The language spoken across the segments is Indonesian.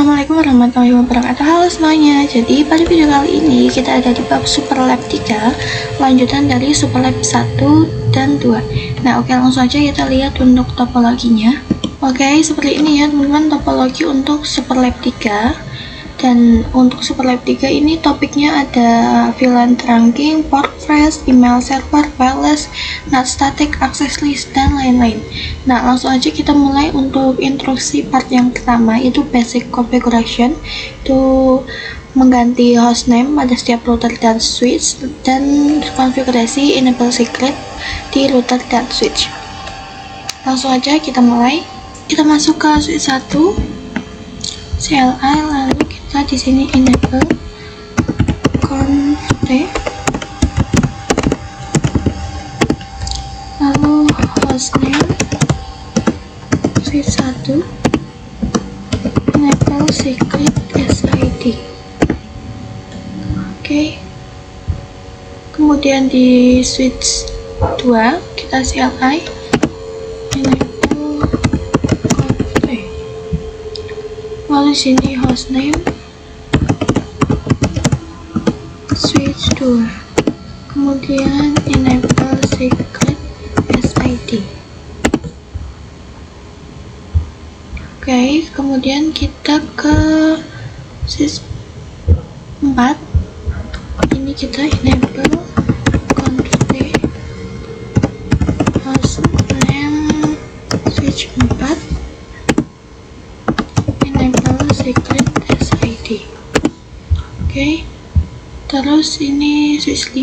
Assalamualaikum warahmatullahi wabarakatuh. Halo semuanya. Jadi pada video kali ini kita ada di bab Superlab 3, lanjutan dari Superlab 1 dan 2. Nah oke, langsung aja kita lihat untuk topologinya. Oke, seperti ini ya teman-teman topologi untuk Superlab 3. Dan untuk Superlab 3 ini topiknya ada VLAN trunking, port flash, email server, wireless, NAT static, access list, dan lain-lain. Nah langsung aja kita mulai untuk instruksi part yang pertama, itu basic configuration, itu mengganti hostname pada setiap router dan switch, dan konfigurasi enable secret di router dan switch. Langsung aja kita mulai. Kita masuk ke switch 1 CLI, lalu kita di sini enable conf lalu hostname switch 1 enable secret SID. Oke. Kemudian di switch 2 kita CLI enable conf, lalu sini hostname switch 2, kemudian enable secret SID. Oke, kemudian kita ke switch 4, ini kita enable conf hostname switch 4 enable secret SID. Oke. Terus ini switch 5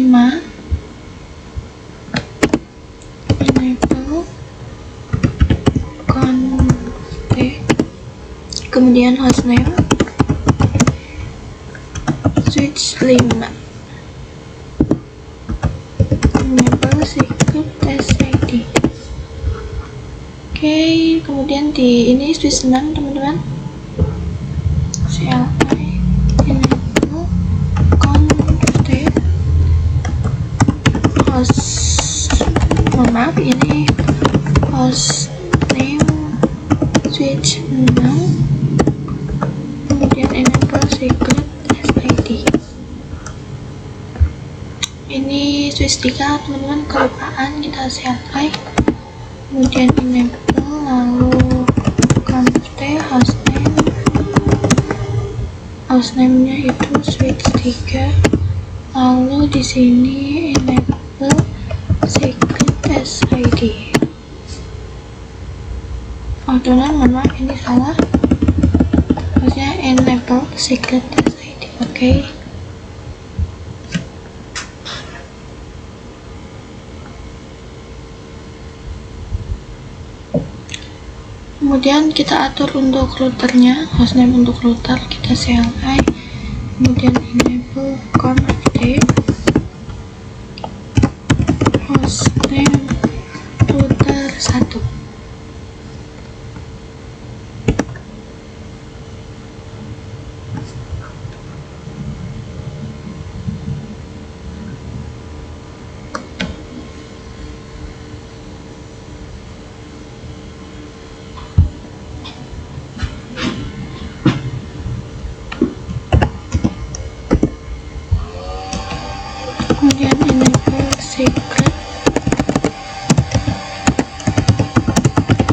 enable conf, kemudian hostname switch 5 enable secret SID. Oke, kemudian di ini switch 6 teman-teman, CLI enable maaf, ini hostname switch 6 kemudian enable secret SID. Ini switch 3 teman-teman, kelupaan, kita CLI kemudian enable lalu conf hostname-nya itu switch 3, lalu di sini enable secret SID. Oh teman-teman, maaf ini salah, maksudnya enable secret SID. Oke. Kemudian kita atur untuk routernya, hostname untuk router kita CLI kemudian enable conf hostname router 1. Kemudian enable secret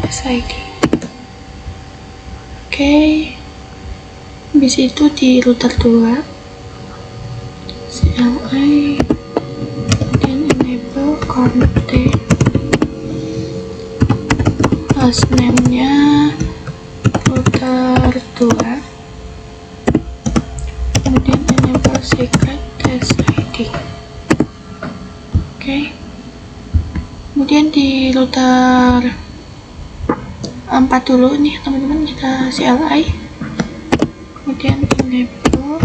SID. Oke. Habis itu di router 2 CLI kemudian enable conf hostname-nya router 2 kemudian enable secret SID. Oke. Kemudian di router 4 dulu nih teman-teman, kita CLI kemudian enable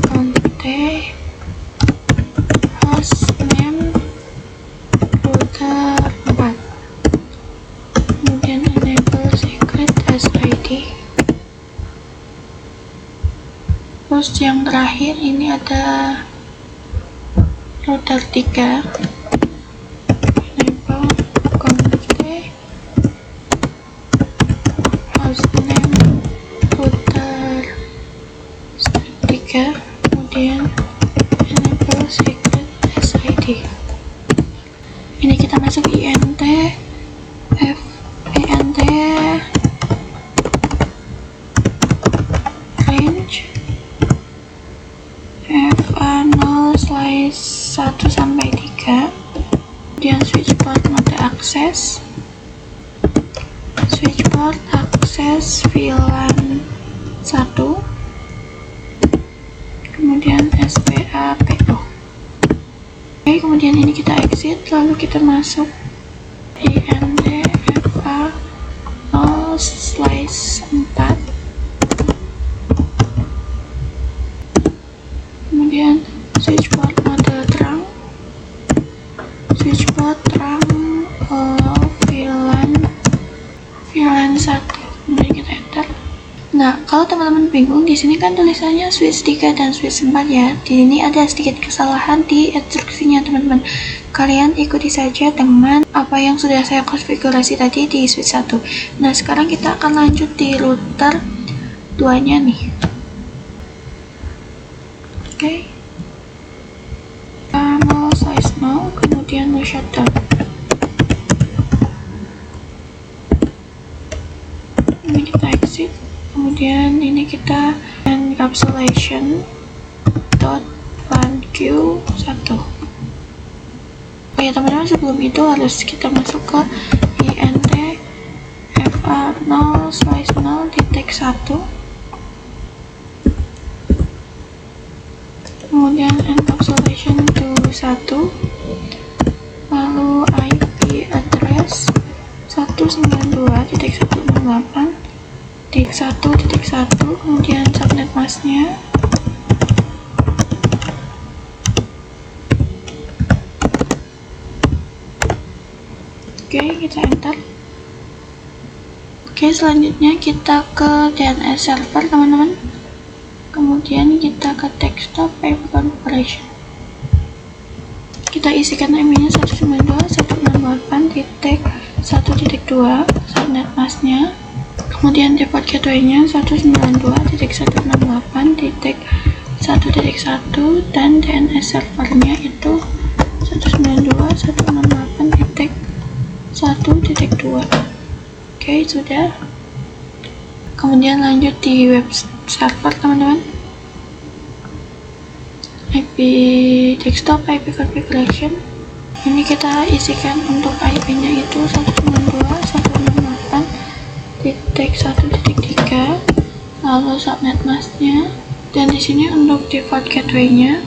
conf hostname router 4 kemudian enable secret SID. Terus yang terakhir ini ada router 3 enable conf hostname router id. Ini kita masuk int range fa0/1 sampai 3, kemudian switch port mode akses, switch port akses VLAN 1, kemudian SPA/PO. Oke, kemudian ini kita exit, lalu kita masuk int fa0/4, kemudian switch port mode terang, switch port terang VLAN 1, kemudian kita enter. Nah, kalau teman-teman bingung, di sini kan tulisannya switch 3 dan switch 4 ya. Di sini ada sedikit kesalahan di instruksinya teman-teman. Kalian ikuti saja dengan apa yang sudah saya konfigurasi tadi di switch 1. Nah, sekarang kita akan lanjut di router 2-nya nih. Oke. No size no, kemudian no shutdown. Ini kita exit. Kemudian ini kita encapsulation .1q1. Oh ya teman-teman, sebelum itu harus kita masuk ke int fa0/0.1, kemudian encapsulation to 1, lalu IP address 192.168.1.1, kemudian subnet masknya, oke, kita enter. Oke, selanjutnya kita ke DNS server teman-teman, kemudian kita ke desktop IP configuration, kita isikan IP-nya 192.168.1.2 subnet masknya, kemudian default gateway-nya 192.168.1.1 dan DNS servernya itu 192.168.1.2. Oke, sudah. Kemudian lanjut di web server teman-teman, IP desktop IP configuration. Ini kita isikan untuk IP-nya itu 192.168.1.3, lalu subnet masknya, dan di sini untuk default gateway-nya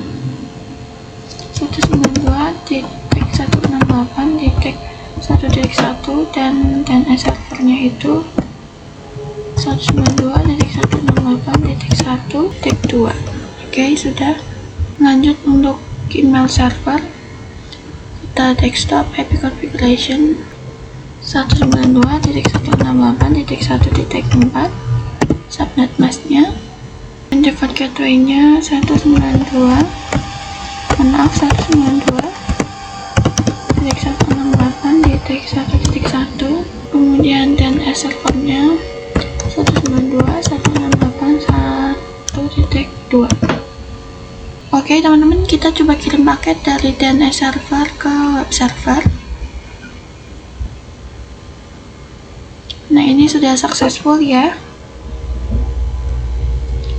192.168.1.1 dan DNS servernya itu 192.168.1.2. Oke, sudah. Lanjut untuk email server, kita desktop IP configuration 192.168.1.4 subnet masknya, dan default gateway-nya 192.168.1.1, kemudian DNS servernya 192.168.1.2. Oke teman-teman, kita coba kirim paket dari DNS server ke web server. Nah, ini sudah successful ya.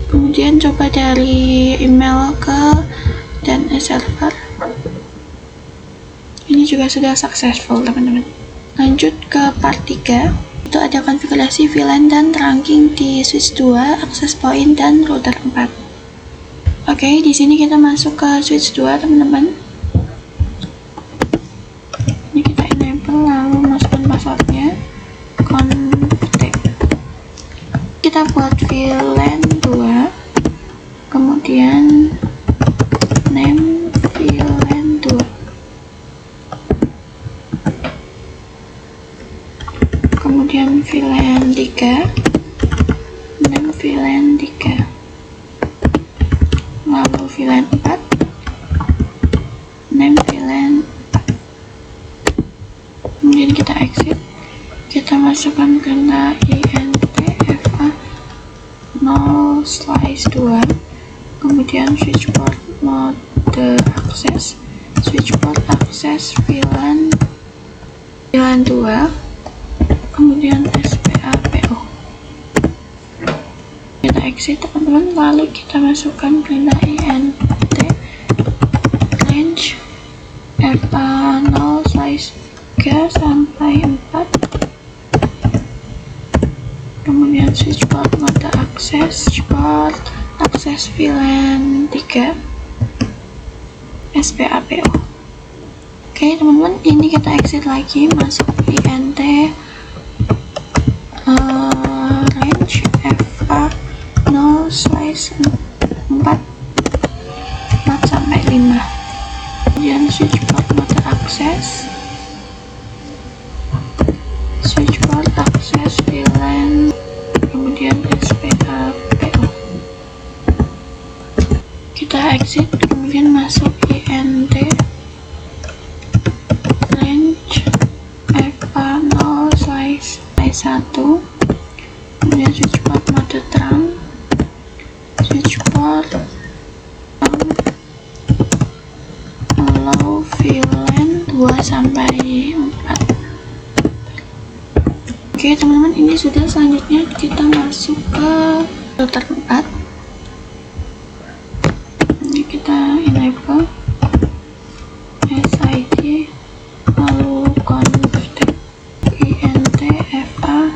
Kemudian coba dari email ke DNS server. Ini juga sudah successful teman-teman. Lanjut ke part 3. Itu ada konfigurasi VLAN dan trunking di switch 2, access point dan router 4. Oke, di sini kita masuk ke switch 2 teman-teman. Ini kita enable, lalu masukkan passwordnya, config. Kita buat VLAN 2, kemudian name VLAN 2, kemudian VLAN 3, name VLAN 3, lalu VLAN 4, name VLAN 4. Kemudian kita exit, kita masukkan ke int fa0/2, kemudian switch port mode access, switchboard akses VLAN 2, kemudian SPAPO. Kita exit teman-teman, lalu kita masukkan perintah int range FA 0/3 sampai 4, kemudian switchboard mode akses, switchboard akses VLAN 3 SPAPO. Oke teman-teman, ini kita exit lagi, masuk int range FA 0/4 sampai 5, kemudian switchboard mode akses, switchboard akses VLAN, kemudian SPAPO. Kita exit, kemudian masuk int range FA 0/1, kemudian switchboard mode trunk, switchboard allow VLAN 2 sampai 4. Oke teman-teman, ini sudah. Selanjutnya kita masuk ke filter 4. Ini kita enable SID, lalu config int FA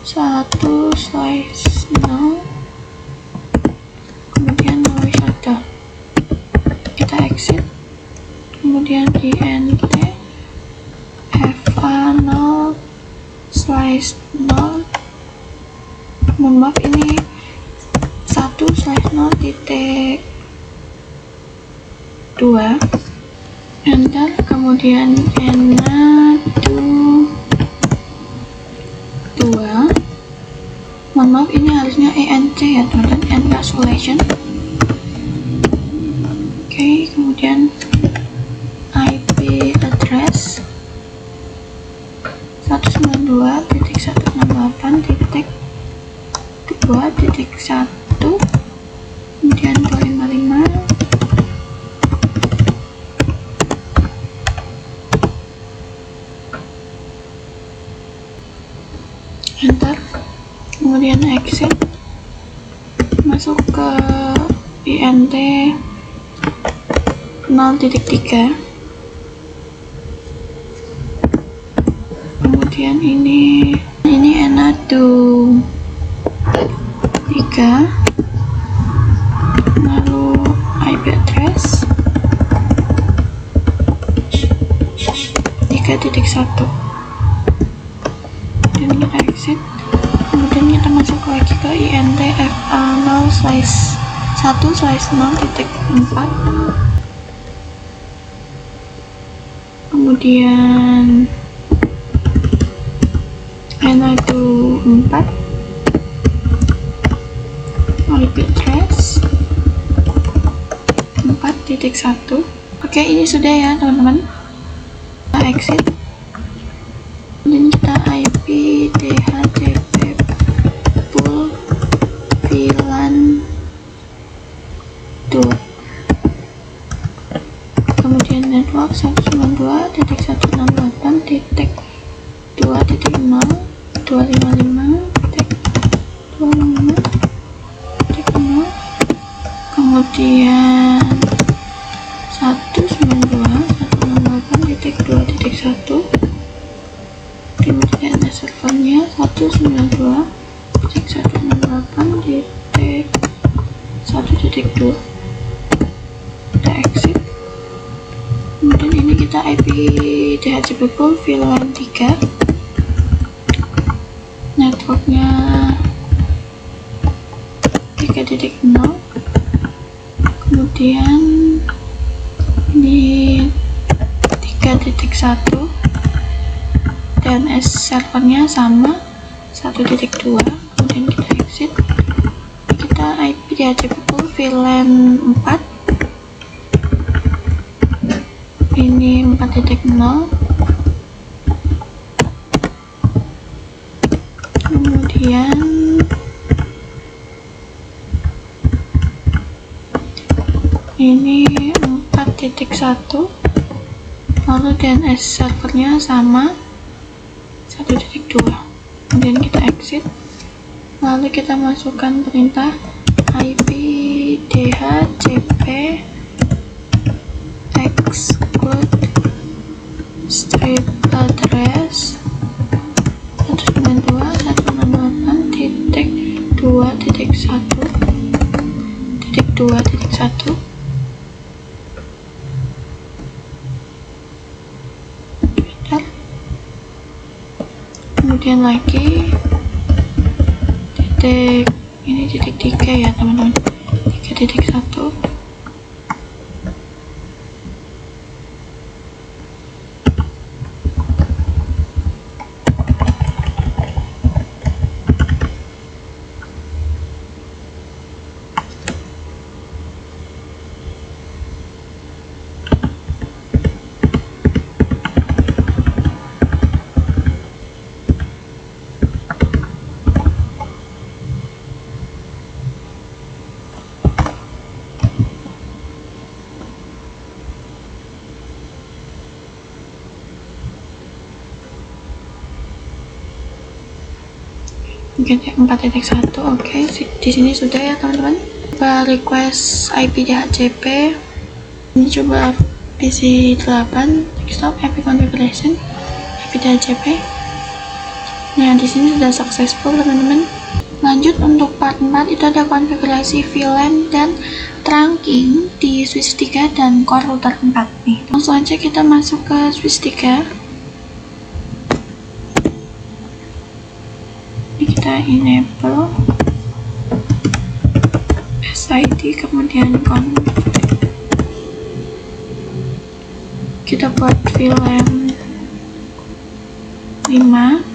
1/0, kemudian no shutdown. Kita exit, kemudian int FA 0/0, mohon maaf ini 1/0.2, enter, kemudian enable 2, mohon maaf ini harusnya ENC ya teman-teman, encapsulation. Oke, kemudian IP address 192.168.2.1, kemudian 255, enter, kemudian exit, masuk ke int 0.3, kemudian ini enable 3, lalu IP address 3.1, dan kita exit, kemudian kita masuk lagi ke int FA 0/1/0.4, kemudian enable 4, IP address 4.1. Oke, ini sudah ya teman-teman. Kita exit, dan kita IP DHCP pool VLAN 2, kemudian network 192.168.2.0.255.0, kemudian 192.168.2.1, kemudian servernya 192.168.1.2. Kita exit, kemudian ini kita IP DHCP pool VLAN 3, networknya 3.0, kemudian ini 3.1, DNS servernya sama 1.2, kemudian kita exit, kita IP DHCP pool VLAN 4, ini 4.0, kemudian ini 4.0 1.1, lalu DNS servernya sama 1.2. Kemudian kita exit, lalu kita masukkan perintah ip dhcp exclude strip address 192.168.2.1.2.1. Kemudian lagi titik 3 ya teman-teman, 3.1. Mungkin 4.1. Oke, di sini sudah ya teman-teman. Coba request IP DHCP. Ini coba PC 8 desktop IP configuration IP DHCP. Nah, di sini sudah successful teman-teman. Lanjut untuk part 4 itu ada konfigurasi VLAN dan trunking di switch 3 dan core router 4 nih. Langsung aja kita masuk ke switch 3. Kita enable SID, kemudian kita buat VLAN 5,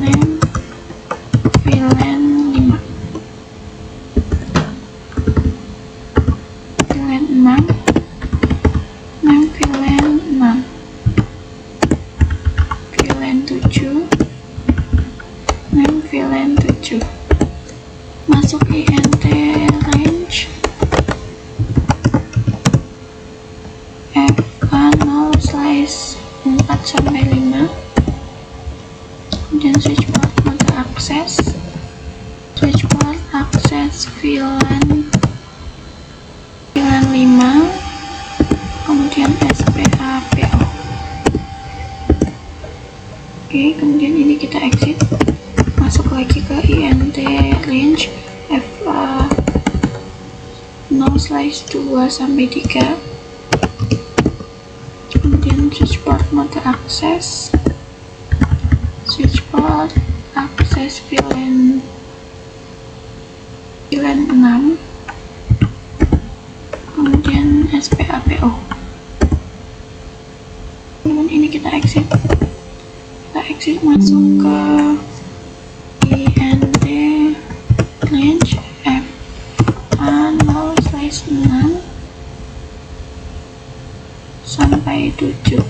name VLAN 5, VLAN 6, name VLAN 6, 7, name VLAN 7. Masuk INT range FA0/4-5, kemudian switchboard mode access, switchboard access VLAN 5, kemudian SPA/PO. Oke, kemudian ini kita exit, masuk lagi ke INT range FA 0/2-3, kemudian switchboard mode access, switchboard access VLAN 6, kemudian SPA/PO. Kemudian ini kita exit, masuk ke INT range FA0/6 sampai 7,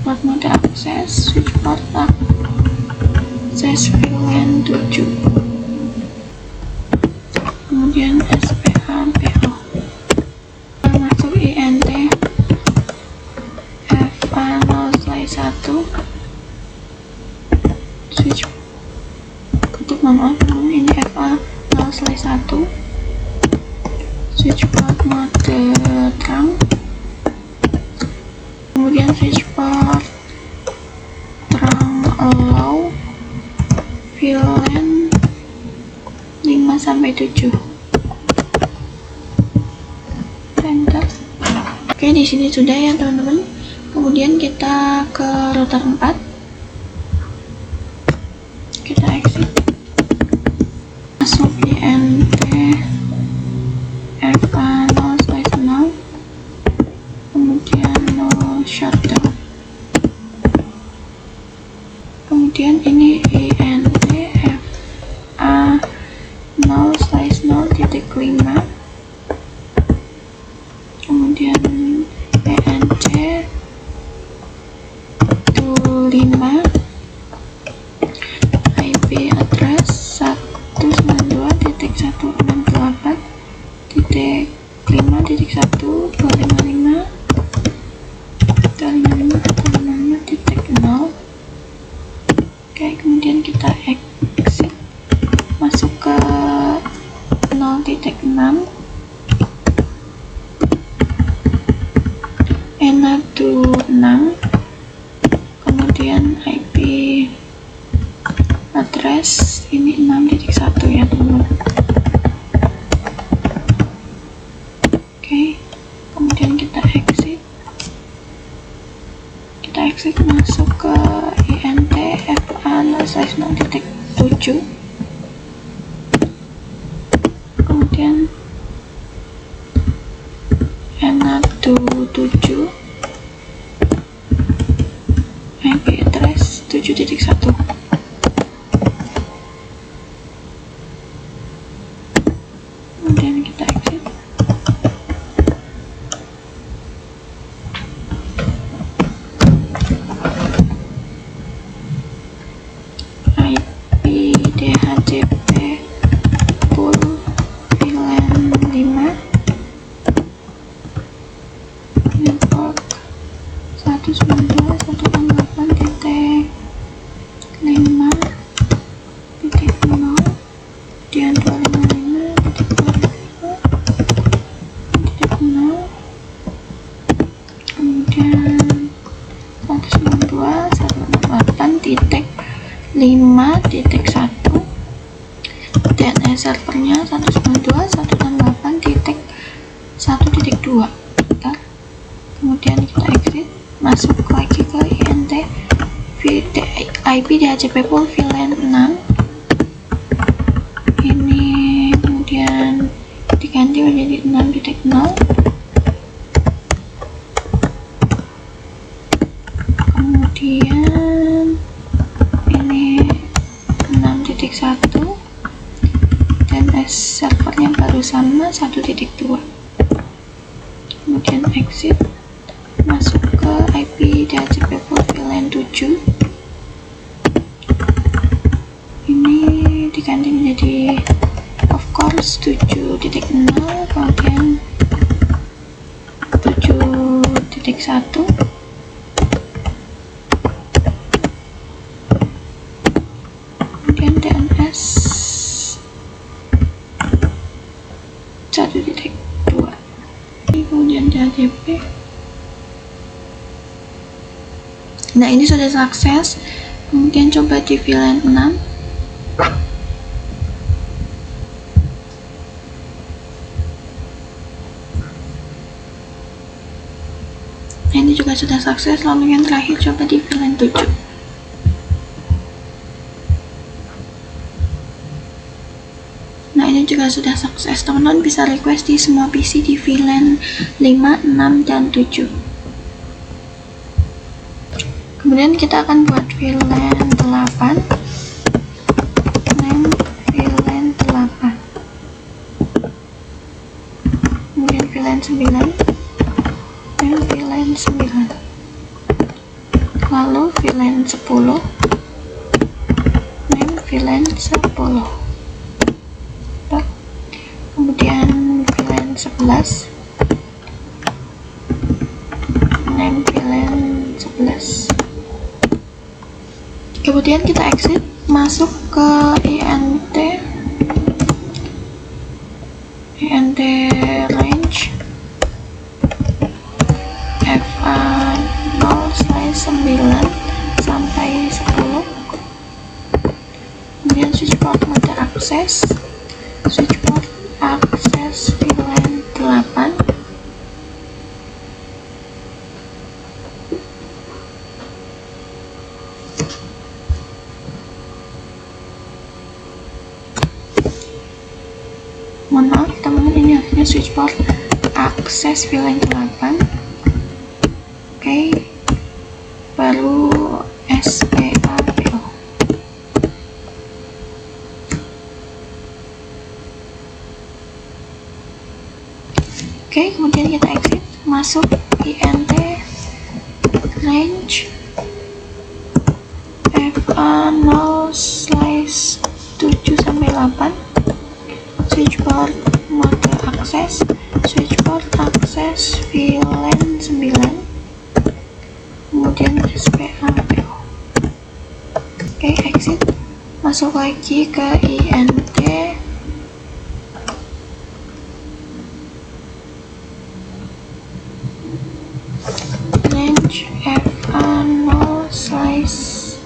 port mode access, switchboard access VLAN 7, kemudian SPA/PO. Masuk INT FA0/1, switch ini FA0/1, switchboard mode trunk, kemudian switchboard trunk allow VLAN 5-7. Enter. Oke, di sini sudah ya teman-teman. Kemudian kita ke router 4. Kita exit, masuk INT FA0/0, kemudian no shutdown, kemudian ini INT FA0/0.5, kemudian ENC 5, IP address 192.168.1.2.1. itu 6, kemudian IP address ini 6.1 ya teman-teman. Oke, kemudian kita exit masuk ke INT FA/0/0.7, kemudian N27 IP address 7.1. Kemudian kita exit. IP DHCP pool VLAN 5 network 192.168.5.0 kemudian 255.255.0 kemudian 192.168.5.1 DNS servernya 192.168.1.2. Kemudian kita exit, masuk lagi ke INT IP DHCP pool VLAN 6 ini, kemudian diganti menjadi 6.0, kemudian ini 6.1, DNS servernya baru sama 1.2. kemudian exit, masuk ke IP DHCP pool VLAN 7 ini diganti menjadi of course 7.0, kemudian 7.1, kemudian DNS 1.2, kemudian DHCP. Nah, ini sudah sukses. Kemudian coba di VLAN 6. Nah, ini juga sudah sukses. Lalu yang terakhir coba di VLAN 7. Nah, ini juga sudah sukses. Teman-teman bisa request di semua PC di VLAN 5, 6, dan 7. Kemudian kita akan buat VLAN 8, name VLAN 8, kemudian VLAN 9, name VLAN 9, lalu VLAN 10, name VLAN 10, kemudian VLAN 11, name VLAN 11. Kemudian kita exit, masuk ke INT range FA0/9 sampai 10, kemudian switchport mode akses, switchport akses VLAN 8, mohon maaf teman-teman, ini akhirnya switchport akses VLAN 8. Oke, baru SPAPO. Oke, kemudian kita exit, masuk INT range FA0/7 sampai 8, switchport mode akses, switchport akses VLAN 9, kemudian SPAPO. Oke, exit, masuk lagi ke INT range range FA0 slice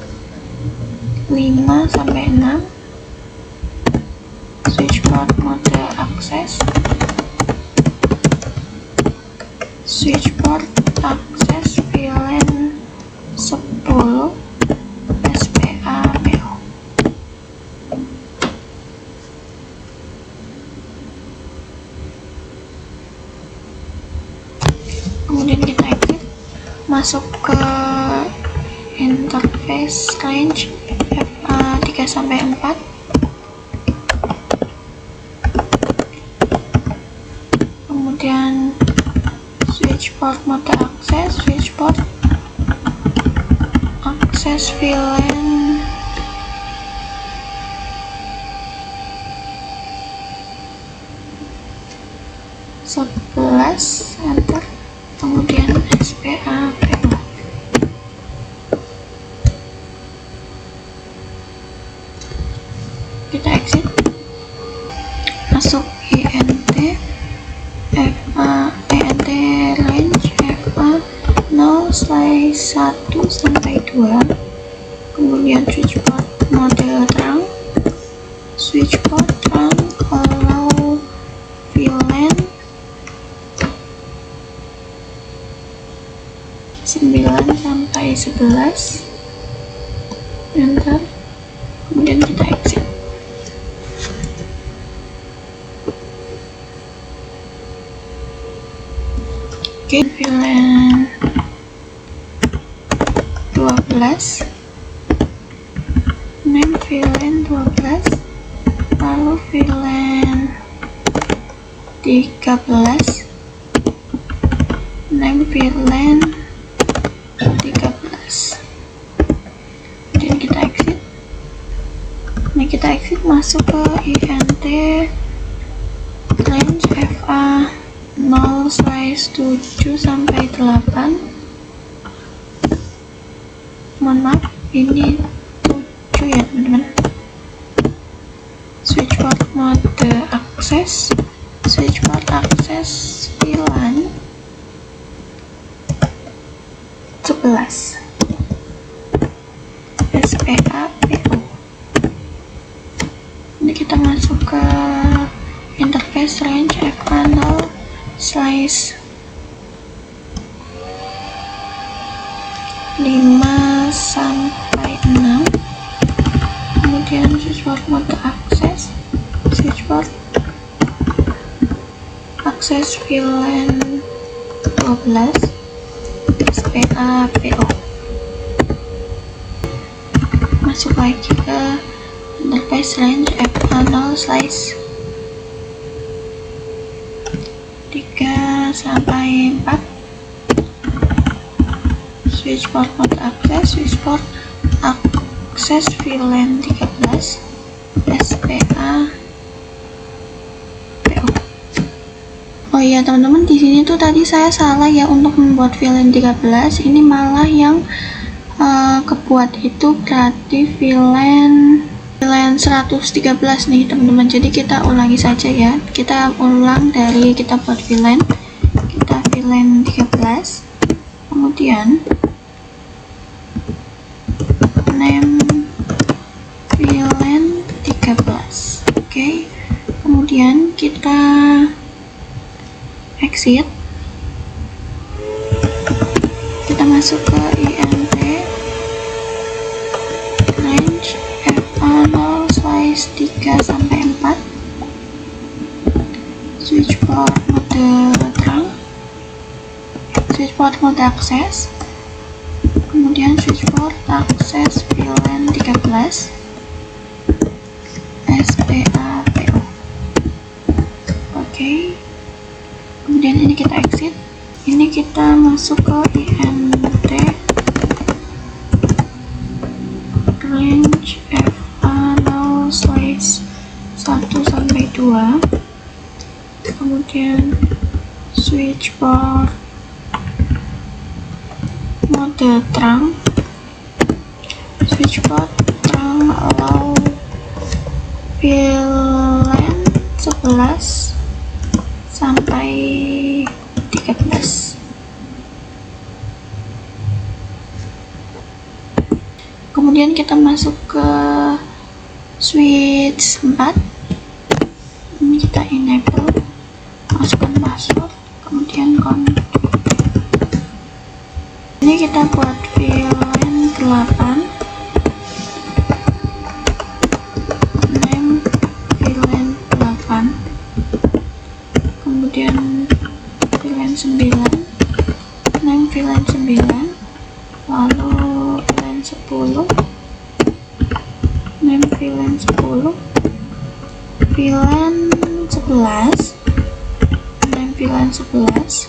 5 sampai 6, switch port mode akses, switch port akses VLAN 10 SPA PO. Kemudian kita exit, masuk ke interface range FA 3 sampai 4, kemudian switch port mode akses, switch port akses VLAN 11, enter, kemudian SPA PO. Kita exit, masuk ENT range FA 0 slice 1 sampai 2, kemudian switch port mode terang, switch port terang allow VLAN 9 sampai 11, enter, kemudian kita exit. Oke, VLAN 12, name VLAN 12, lalu VLAN 13, name VLAN 13, kemudian kita exit. Nah, kita exit, masuk ke ENT range FA 0 slice 7 sampai 8, mohon maaf ini 7 ya teman-teman. Switch port mode akses, switch port akses VLAN 11 SPA PO. Ini kita masuk ke interface range FA 0 slice 5 sampai 6, kemudian switch port mode akses, switch port akses VLAN 12 SPA PO. Masuk lagi ke interface range FA 0 slice 3 sampai 4, switch port mode akses, switch port akses VLAN 13 SPA PO. Oh iya teman-teman, di sini tuh tadi saya salah ya untuk membuat VLAN 13, ini malah yang kebuat itu berarti VLAN 113 nih teman-teman. Jadi kita ulangi saja ya, kita ulang dari kita buat VLAN 13, kemudian name VLAN 13. Oke, kemudian kita exit, kita masuk ke ENT range FA 0 slice 3 sampai 4, switch port mode terang, switch port mode akses, kemudian switch port akses VLAN 13 SPA PO. Oke, kemudian ini kita exit, ini kita masuk ke ENT range FA 0 slice 1 sampai 2, kemudian switch port mode terang, switch port terang allow VLAN 11 sampai 13. Kemudian kita masuk ke switch 4. Ini kita enable, masukkan password, kemudian connect. Ini kita buat VLAN 8, name VLAN 8, kemudian VLAN 9, name VLAN 9, lalu VLAN 10, name VLAN 10, VLAN 11, name VLAN 11,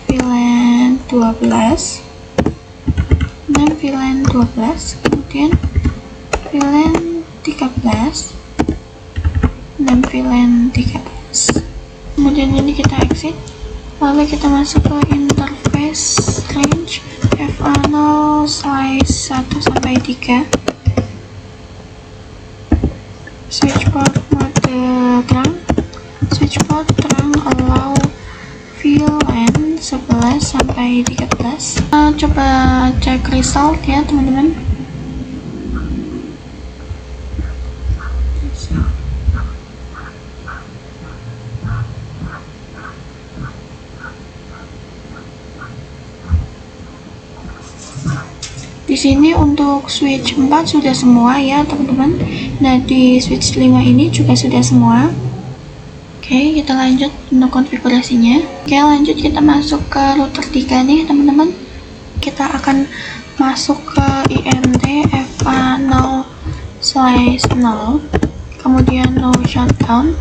VLAN 12, name VLAN 12, kemudian VLAN 13, name VLAN 13. Kemudian ini kita exit, lalu kita masuk ke interface range FA0/1-3, switchboard mode terang, switchboard terang allow VLAN 11-13. Coba cek result ya teman-teman. Di sini untuk switch 4 sudah semua ya teman-teman. Nah, di switch 5 ini juga sudah semua. Oke, kita lanjut untuk konfigurasinya. Oke, lanjut kita masuk ke router 3 nih teman-teman. Kita akan masuk ke INT FA0/0, kemudian no shutdown.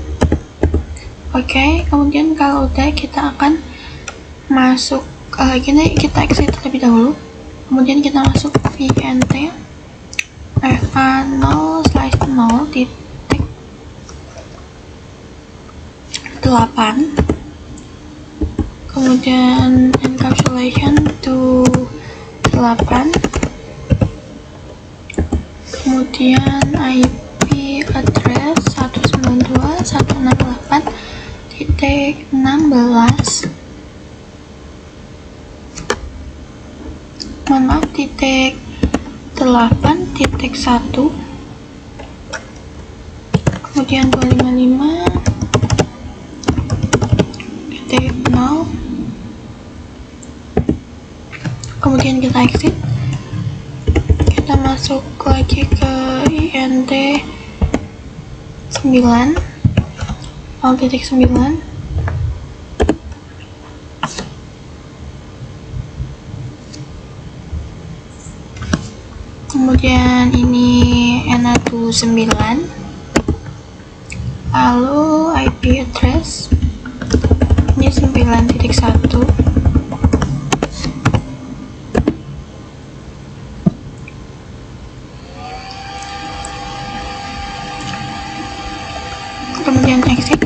Oke, kemudian kalau udah kita akan masuk gini, kita exit terlebih dahulu. Kemudian kita masuk INT FA0/0.8, kemudian encapsulation to 8, kemudian IP address 192.168.16, mohon maaf, titik 8.1, kemudian 255.0, kemudian kita exit, kita masuk lagi ke INT 9, 0.9, kemudian ini NA29, lalu IP address ini 9.1, kemudian exit.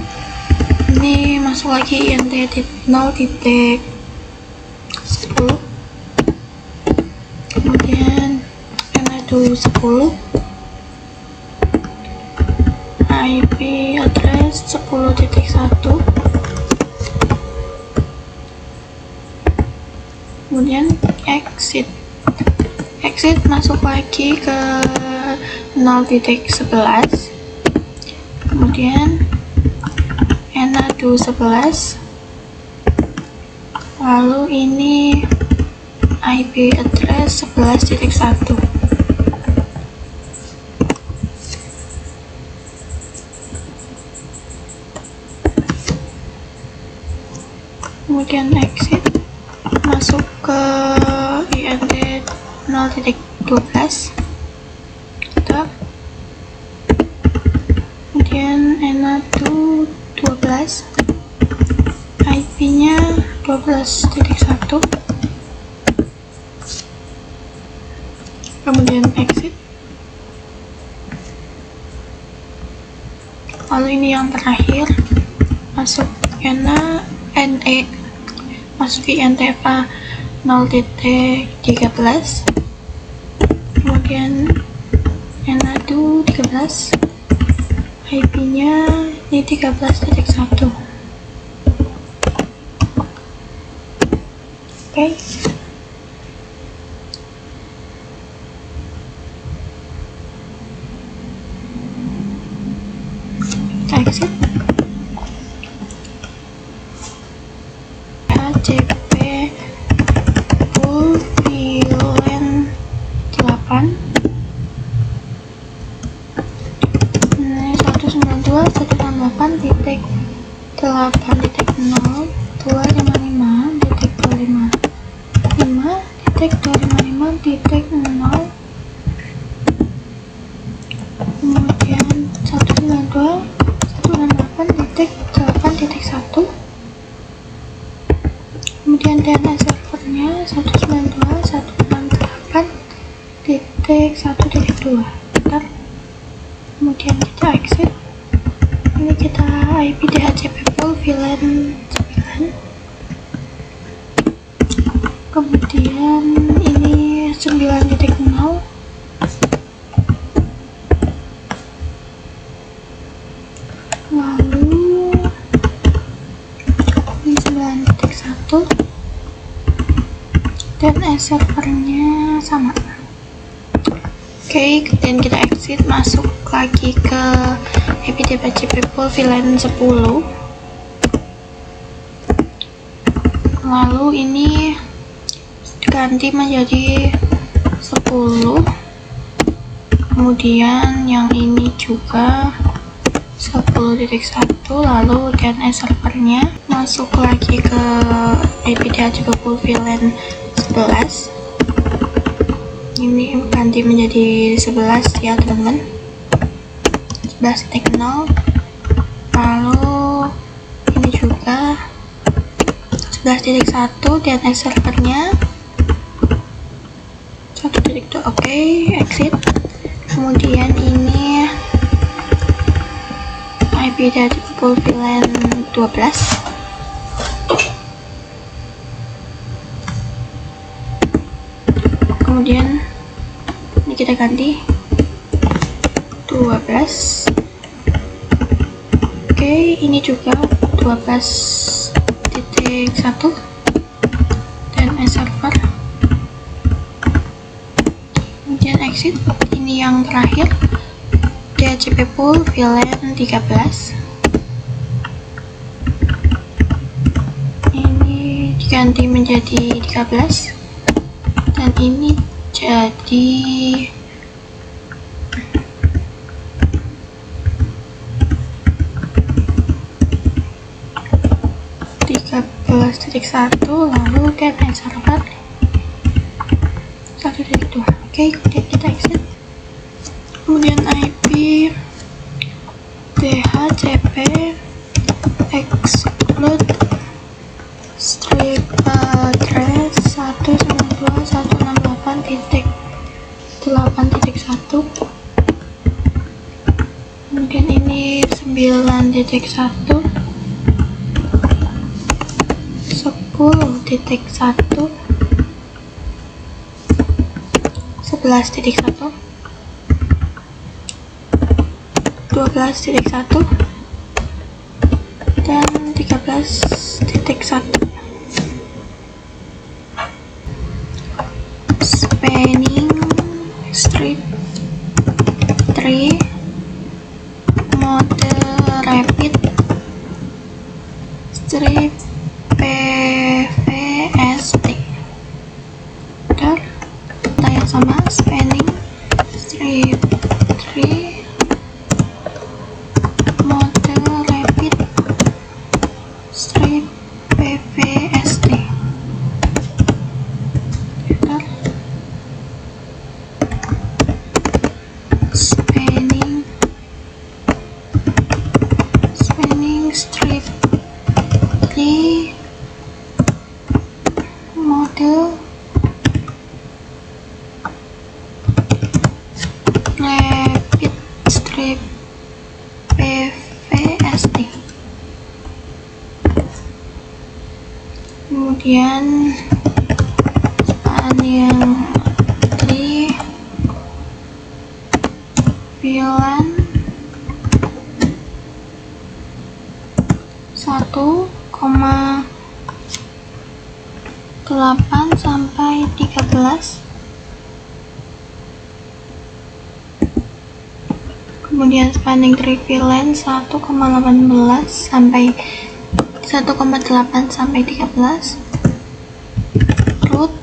Ini masuk lagi INT 0.10, kemudian NA10, IP address 10.1, kemudian exit. Exit masuk lagi ke 0.11, kemudian NA211, lalu ini IP address 11.1. Kemudian exit, masuk ke INT 0.12, kemudian NA212, IP-nya 12.1, kemudian exit. Lalu ini yang terakhir, masuk masuk ke INTFA 0.13, kemudian NA213, IP-nya ini 13.1. Oke. kemudian DNS servernya 192.168.1.2. Kemudian kita exit. Ini kita IP DHCP pool VLAN 9. Kemudian ini 9.0. Lalu ini 9.1. DNS servernya sama. Oke, kemudian kita exit, masuk lagi ke IP DHCP pool VLAN 10. Lalu ini ganti menjadi 10. Kemudian yang ini juga 10.1. Lalu DNS servernya masuk lagi ke IP DHCP pool VLAN 11. Ini ganti menjadi 11 ya teman-teman, 11.0. Lalu ini juga 11.1 DNS servernya 1.2. Oke, exit. Kemudian ini IP DHCP pool VLAN 12. Kemudian ini kita ganti 12. Oke, ini juga 12.1 DNS server. Kemudian exit. Ini yang terakhir DHCP pool VLAN 13. Ini diganti menjadi 13 dan ini jadi 13.1. lalu DNS server 1.2. Oke, kemudian kita exit. Kemudian IP DHCP exclude strip address 192.168.8.1. Kemudian ini 9.1 10.1 11.1 12.1 dan 13.1. Spanning strip 3 mode rapid strip PVST. Kita yang sama, spanning strip 3 mode rapid strip PVST. Spanning strip 3 mode rapid strip PVST. Kemudian span yang 3 VLAN 1,8 sampai 13. Kemudian spanning tree VLAN 1,18 sampai 1,8 sampai 13. Root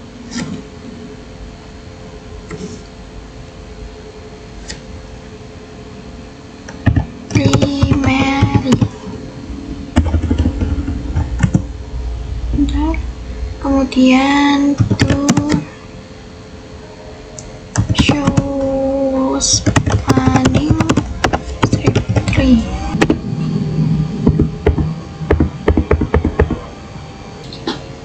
primary. Kemudian to show spanning strip 3.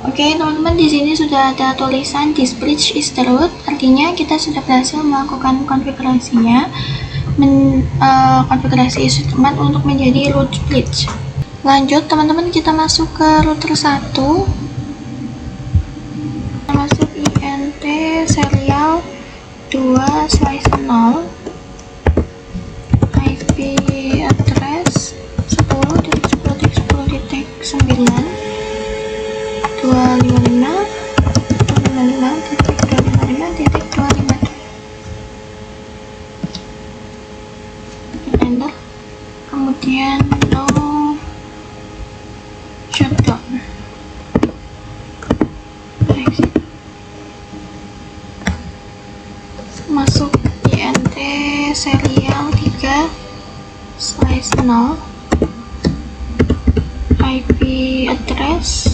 Oke, teman-teman, di sini sudah ada tulisan this bridge is the root, artinya kita sudah berhasil melakukan konfigurasinya, konfigurasi instrumen untuk menjadi root bridge. Lanjut, teman-teman, kita masuk ke router 1. Kita masuk INT serial 2/0, IP address 10.10.10.9, 255.255.255.252. Enter. Kemudian no shutdown. Exit. Masuk INT serial 3/0, IP address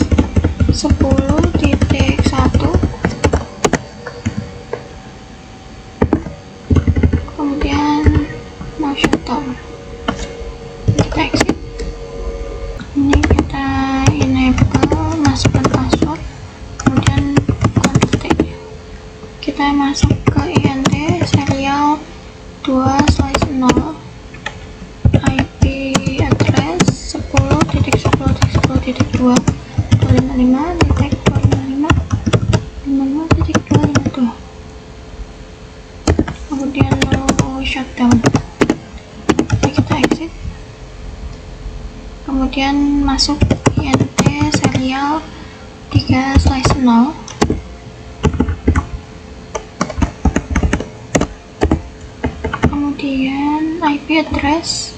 10.1, kemudian no shutdown. Kita exit. Ini kita enable masukkan password, kemudian config. Kita masuk ke INT serial 2/0, IP address 10.10.10.2, 255.255.252, kemudian no shutdown. Jadi kita exit, kemudian masuk INT serial 3/0, kemudian IP address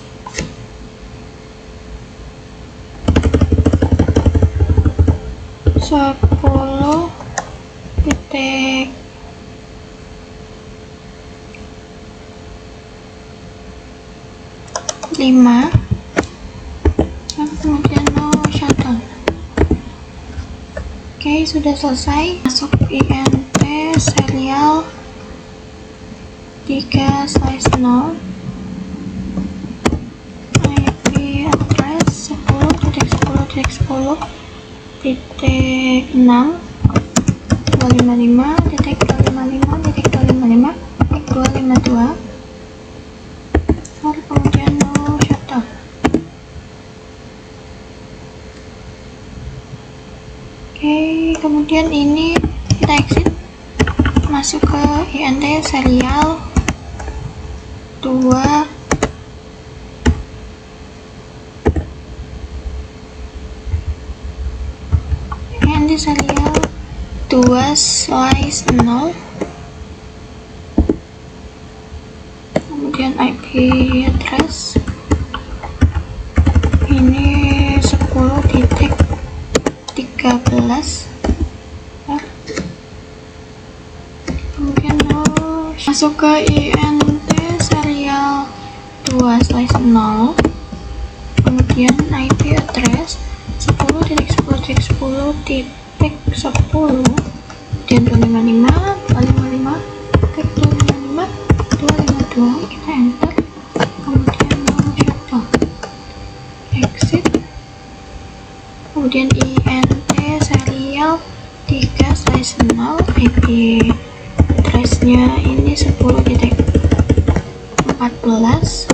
10.5, kemudian no shutdown. Oke, sudah selesai. Masuk INT serial 3/0, IP address 10.10.10.6, 255.255.255.252, kemudian no shutdown. Oke, kemudian ini kita exit, masuk ke INT serial 2 INT serial 2/0, kemudian IP address ini 10.13, kemudian masuk ke INT serial 2/0, kemudian IP address 10.10.10.10, kemudian 255.255.252, kita enter, kemudian no shutdown, exit, kemudian INT serial 3/0, IP addressnya ini 10.14,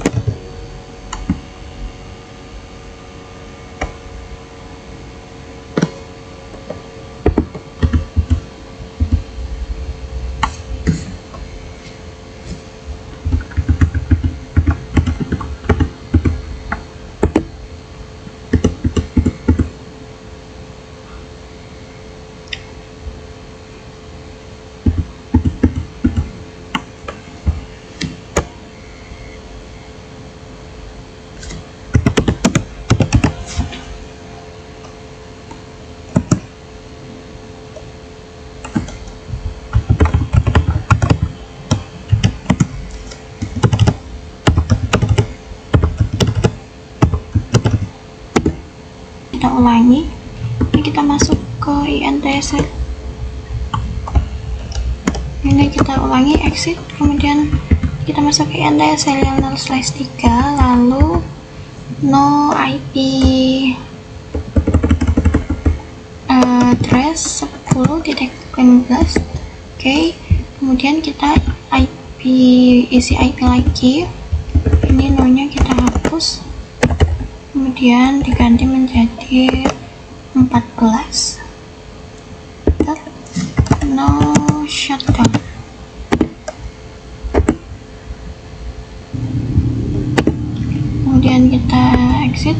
kita ulangi. Ini kita masuk ke INT ini kita ulangi, exit, kemudian kita masuk ke INT serial 0/3, lalu no IP address 10.15. Oke, kemudian kita isi IP lagi. Ini nolnya kita hapus, kemudian diganti menjadi 14. No shutdown. Kemudian kita exit.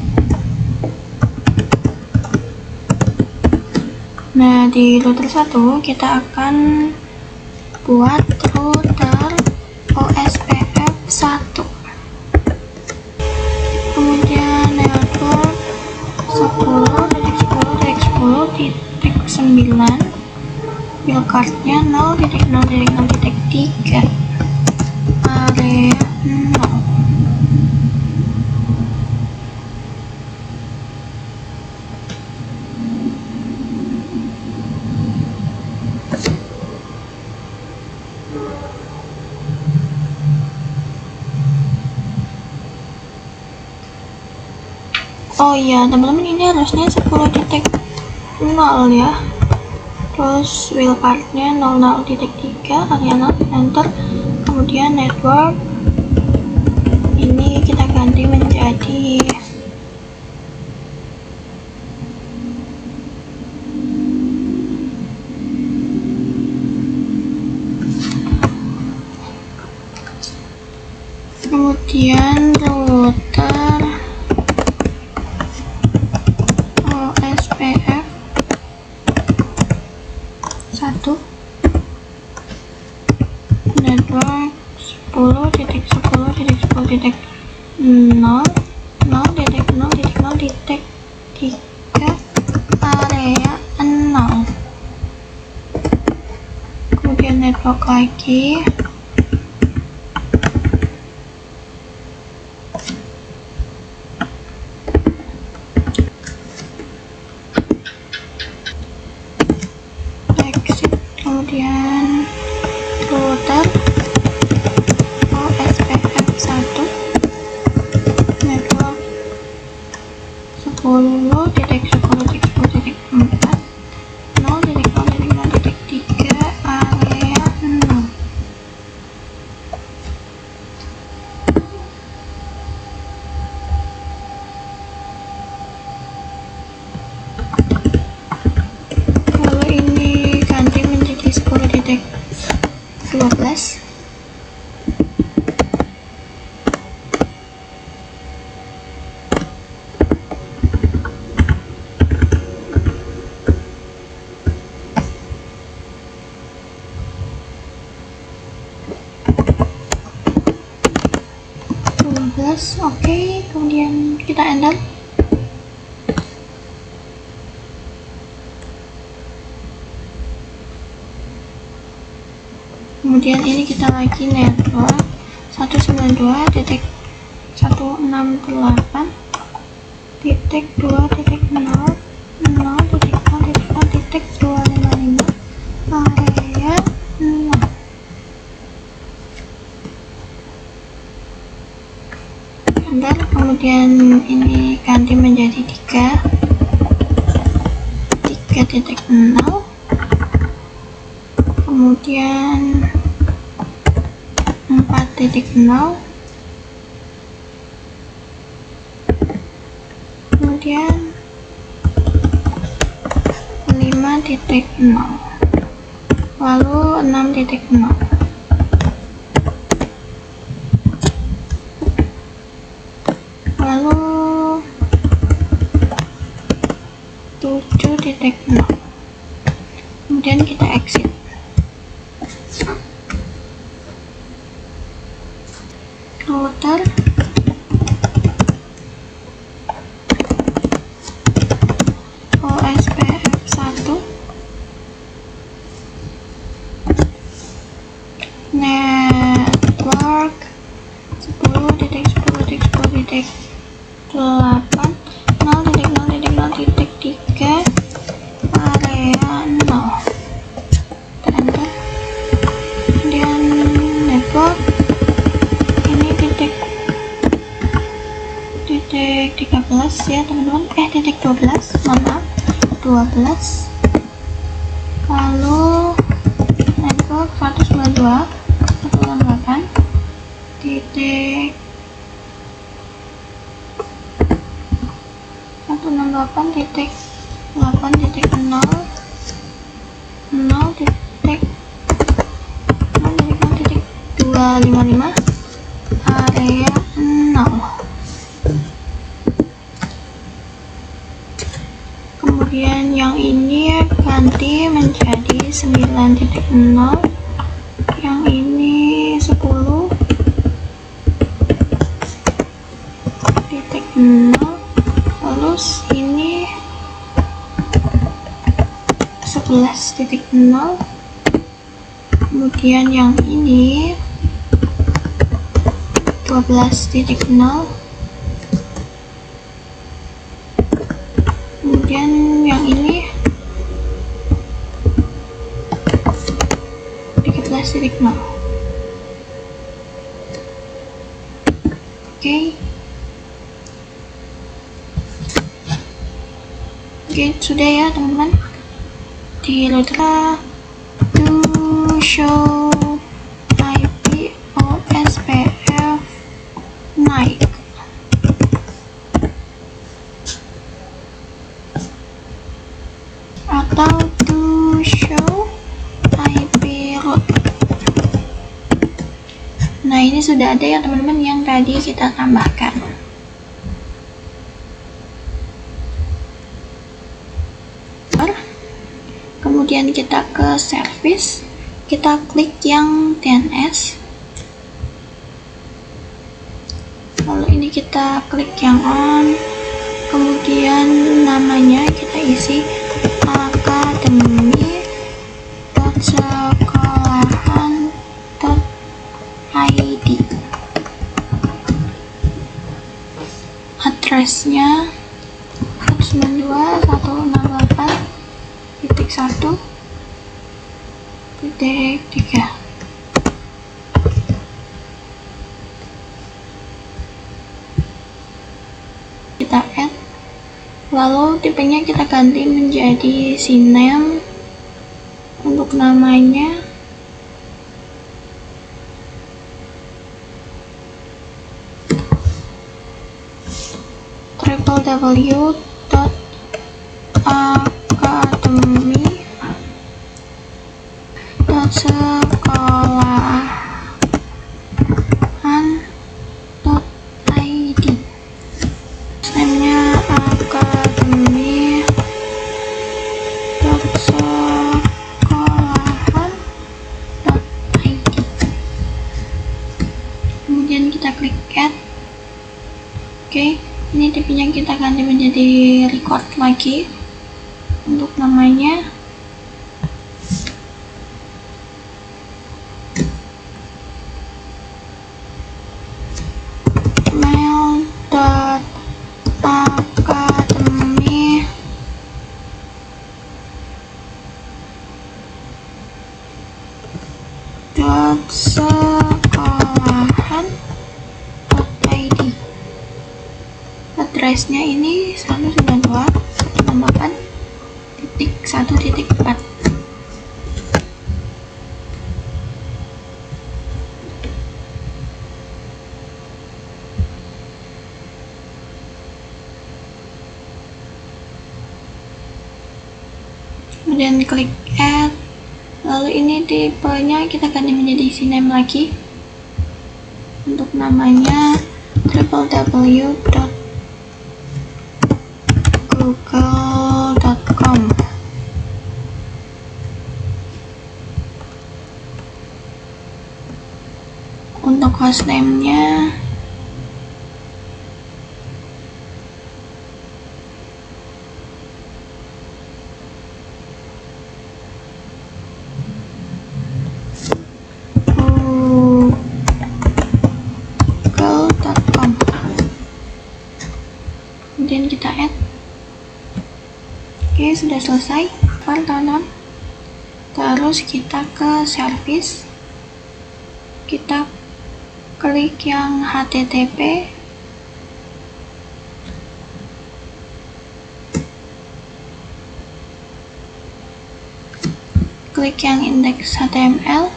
Nah, di router 1 kita akan buat router OSPF 1. Kemudian network 10.10.10.9, build cardnya 0.0.0.3, area 0. Oh iya teman-teman, ini harusnya 10.0 ya, terus wildcardnya 00.3, area 0, enter. Kemudian network ini kita ganti menjadi kemudian router OSPF 1 network 10.10.10.0.0.0.3 area 0. Kemudian network lagi exit. Kemudian router OSPF 1 network 10.10.10.4 0.0.0.3 area 0. Lalu ini ganti menjadi 10.12. Oke, kemudian kita enter. Kemudian ini kita lagi network 192.168.2.0.0.0.255 area 0. Enter. Kemudian ini ganti menjadi 3.0. Kemudian 4.0. Kemudian 5.0. Lalu 6.0. Lalu 7.0. Kemudian kita exit. Router OSPF 1 network 10.10.10.8 0.0.0.3 area 0. Enter. Kemudian network ini titik 13 ya teman-teman, titik 12, mohon maaf, 12 168.0.0.255 area 0. Kemudian yang ini ganti menjadi 9.0, yang ini 10.0, lalu ini 11.0, kemudian yang ini 12.0, kemudian yang ini 13.0. Oke, sudah ya teman-teman. Di Ludra to show IP OSPF naik. Atau to show IP root. Nah, ini sudah ada ya teman-teman yang tadi kita tambahkan. Kemudian kita ke service, kita klik yang DNS, lalu ini kita klik yang on, kemudian namanya kita isi akademi.sekolahan.id, addressnya 192.168.1.3. Kita add, lalu tipenya kita ganti menjadi CNAME. Untuk namanya www.academy.sekolahan.id. Namanya academy.sekolahan.id. Kemudian kita klik add. Oke, ini tipenya kita ganti menjadi record lagi. Untuk namanya mail.academy.sekolahan.id. Addressnya ini 192.168.1.4. Kemudian klik add, lalu ini tipenya kita ganti menjadi CNAME lagi. Untuk namanya www.google.com. Untuk hostname-nya google.com. Kemudian kita add. Oke, sudah selesai teman-teman. Terus kita ke service, kita klik yang HTTP, klik yang index HTML,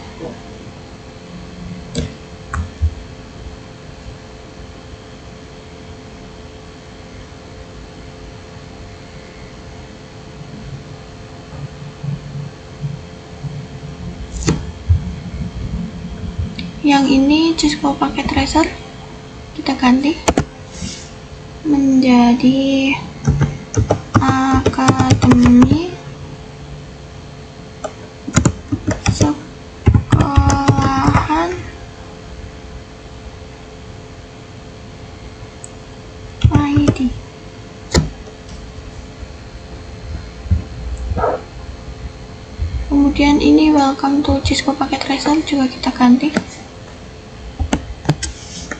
Yang ini Cisco pakai tracer, kita ganti menjadi Akademi Sekolahan ID. Kemudian ini welcome to Cisco pakai tracer juga kita ganti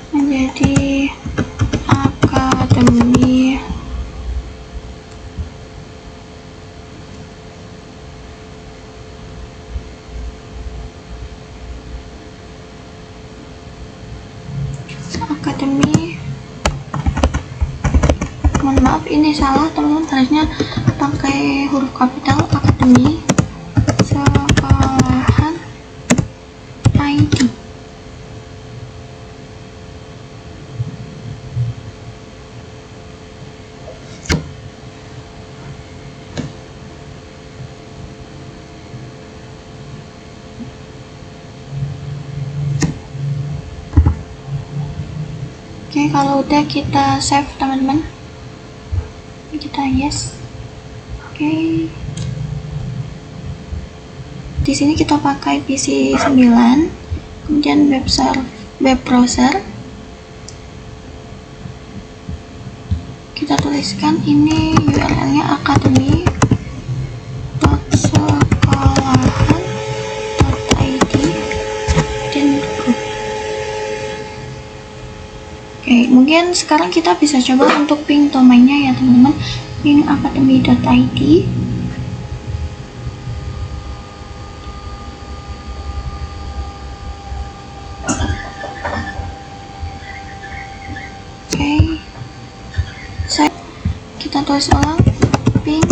menjadi Akademi mohon maaf ini salah teman-teman, harusnya pakai huruf kapital Akademi Sekolahan ID. Oke, kalau udah kita save teman-teman, kita yes. Oke, di sini kita pakai PC 9, kemudian web browser, kita tuliskan ini URL-nya akademi.sekolahan.id dan group. Oke, mungkin sekarang kita bisa coba untuk ping domainnya ya teman-teman, ping akademi.id. Oke, kita tulis ulang ping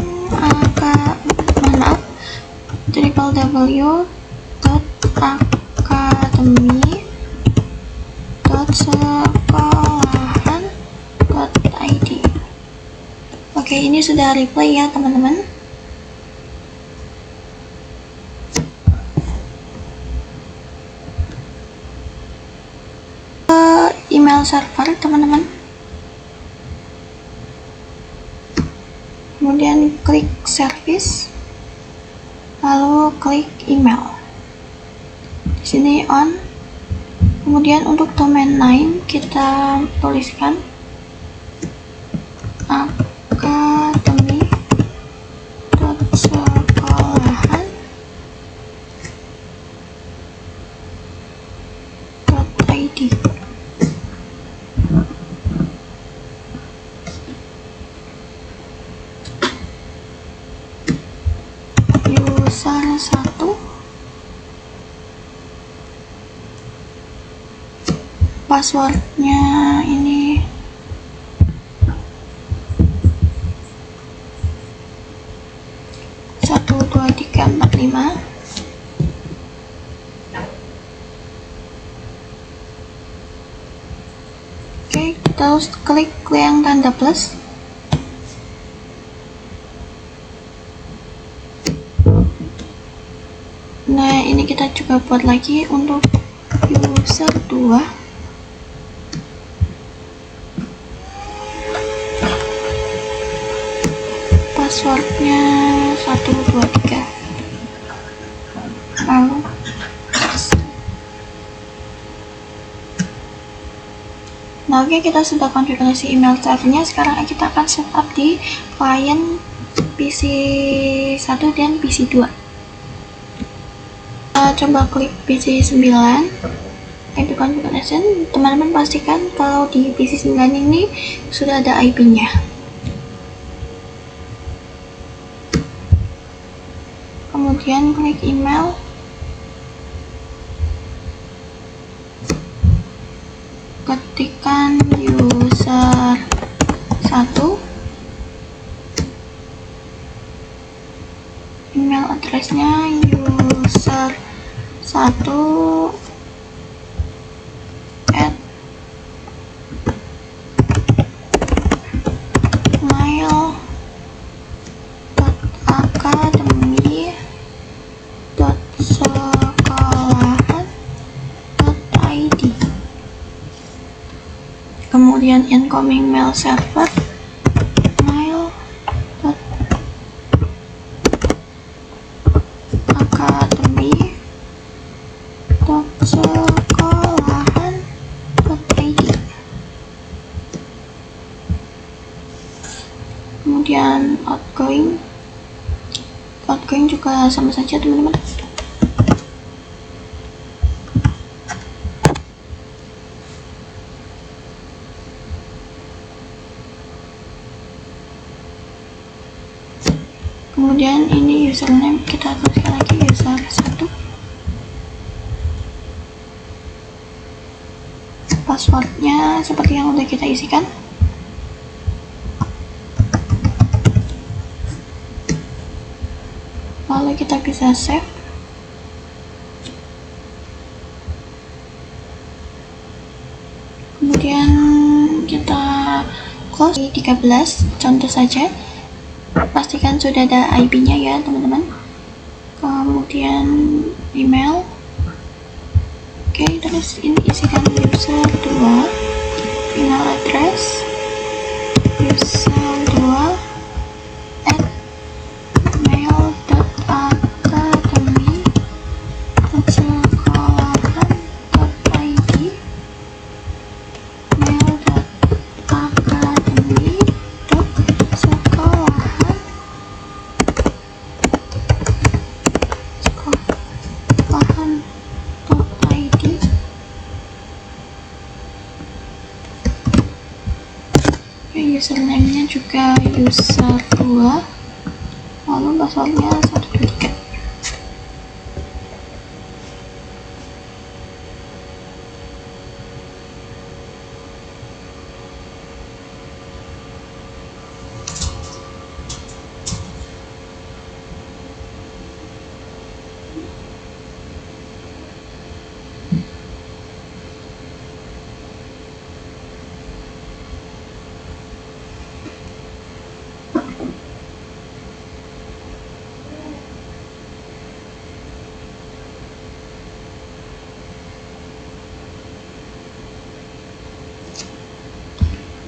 www.akademi.sekolahan.id. Oke, ini sudah reply ya teman-teman. Email server teman-teman, kemudian klik service, lalu klik email. Di sini on. Kemudian untuk domain name kita tuliskan akademi.sekolahan.id. User 1, passwordnya ini satu dua tiga empat lima. Oke, terus klik yang tanda plus. Nah, ini kita juga buat lagi untuk user 2. Passwordnya 123. Lalu nah, oke, kita sudah konfigurasi email servernya. Sekarang kita akan setup di klien PC 1 dan PC 2. Coba klik PC 9, IP configuration. Teman-teman pastikan kalau di PC 9 ini sudah ada IP-nya. Kemudian klik email, ketikkan user 1, email addressnya user 1 mail.akademi.sekolahan.id. kemudian incoming mail server, mail academy.sekolahan.id. Kemudian outgoing juga sama saja teman-teman. Kemudian ini username, kita tuliskan lagi user 1. Passwordnya seperti yang udah kita isikan. Lalu kita bisa save. Kemudian kita close. 13 contoh saja. Pastikan sudah ada IP-nya ya teman-teman. Kemudian email. Oke, terus ini isikan user 2, email address user 2 at mail.academy.sekolahan.id, mail.academy.sekolahan.id. Username-nya juga user 2, lalu passwordnya 123.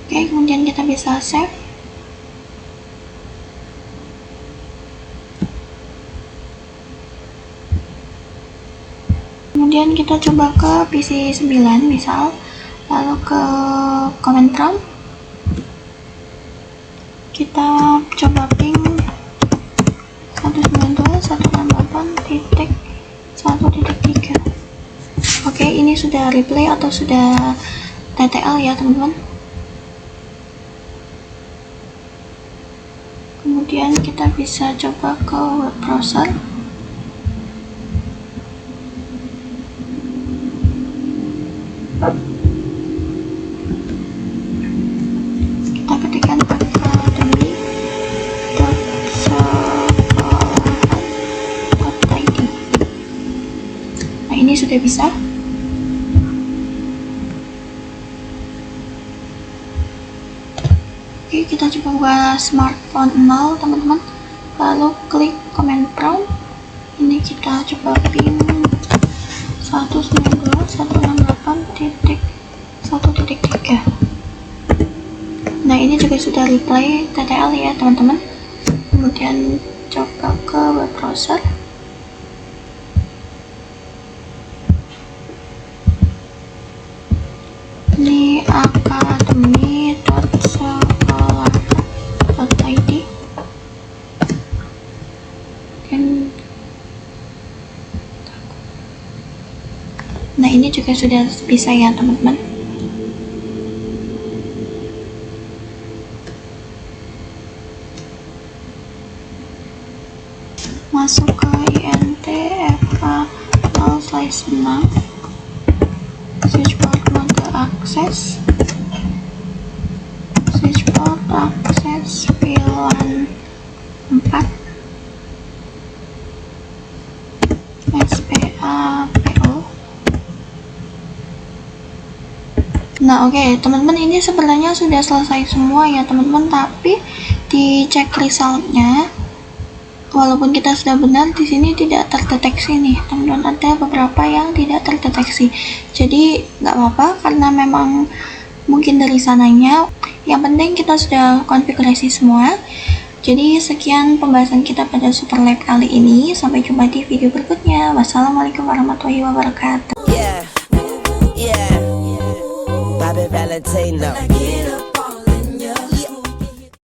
Oke, kemudian kita bisa save. Kemudian kita coba ke PC 9 misal, lalu ke command prompt kita coba ping 192.168.1.3. Oke, ini sudah replay atau sudah TTL ya teman-teman. Kemudian kita bisa coba ke web browser. Kita ketikkan academy.sekolahan.id. Nah, ini sudah bisa. Oke, kita coba buka smartphone 0 teman-teman, lalu klik command prompt. Ini kita coba pin 192.168.1.3. Nah, ini juga sudah replay TTL ya teman-teman. Kemudian coba ke web browser. Ini academy.sekolahan.id. Nah, ini juga sudah bisa ya teman-teman. Masuk ke INTFA 0/6, switchboard mode access, switchboard access VLAN 4, SPA/PO. Nah, oke, teman-teman, ini sebenarnya sudah selesai semua ya teman-teman, tapi di cek resultnya, walaupun kita sudah benar, di sini tidak terdeteksi nih teman-teman, ada beberapa yang tidak terdeteksi. Jadi nggak apa-apa, karena memang mungkin dari sananya. Yang penting kita sudah konfigurasi semua. Jadi sekian pembahasan kita pada Superlab kali ini. Sampai jumpa di video berikutnya. Wassalamualaikum warahmatullahi wabarakatuh. Yeah, Bobby Valentino.